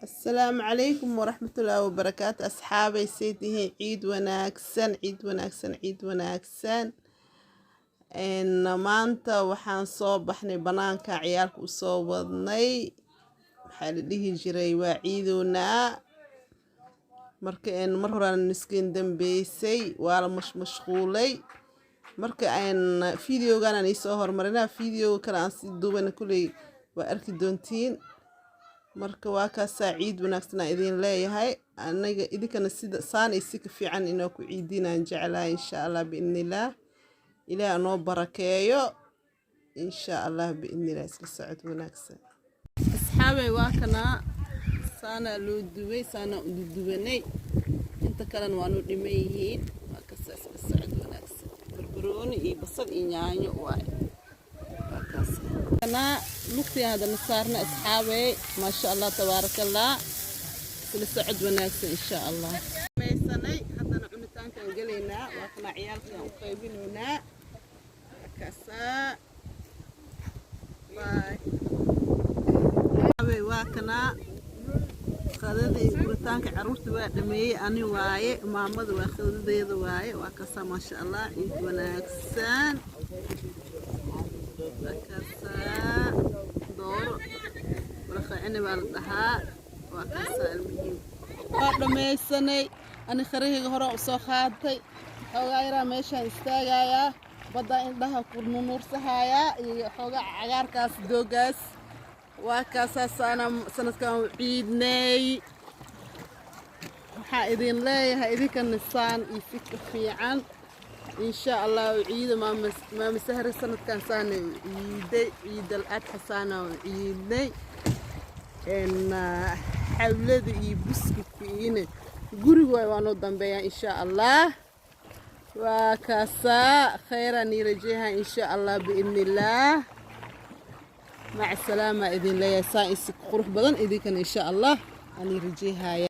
السلام عليكم ورحمة الله وبركاته أصحابي سيدي عيد وناكسن عيد وناكسن عيد وناكسن إن مانتا وحان صوبحني بنانكا عيالك وصوبني حالي جري وعيدنا marka mar horaan niskeen dambeysay waa la mashquulay marka videogan aan soo hormarinaa video kale aan si duuban kulay waa arki doontiin marka waa ka saaciid wanaagsan idin leeyahay anaga idinkana sida saan ay si ka fiican inoo ku ciidinaan jeclaa insha Allah biidnillah ilaahay noo barakeeyo insha Allah biidnillah isla socod wanaagsan asxaabay waa kana saana loo duway saana u duwanay inta kalena waanu dhimayeen waa ka isla socod wanaagsan barbarooni iyo basal iyo yaanyo waa kaas kana luqti hada nasaarna asxaabay ma sha Allah tabarakallah isla socod wanaagsan insha Allah meesanay hadana cunitaanka galeena waa kana ciyaalka u qaybinoona kaasa bye waa kana qadadii guritaanka caruurta waa dhameeyay ani waaye maamada waa qadadeeda waaye waa kaasa ma sha Allah ciid wanaagsan kaasa dooro barqaacina baa la dhahaa waa kaasa almuhiim waa dhameysanay ani khariiga hore u soo qaatay xoogaa yara meeshaan istaagaya badda indhaha ku nuursahaaya iyo xoogaa cagaarkaas doogaas waa kaasa sanadkan ciidnay waxaa idin leeyahay idinkan saan iyo fikir fiican insha Allah ciid ma sahri sanadkan saan ciiday ciid al-adha saan ciidnay xawlada iyo buskudkiina guriga waa noo dambeeyaa insha Allah waa kaasa khayran rajaha insha Allah biidnillah مع السلامة إذن ليا سائس قروح بدن إذن كان إن شاء الله أني رجيها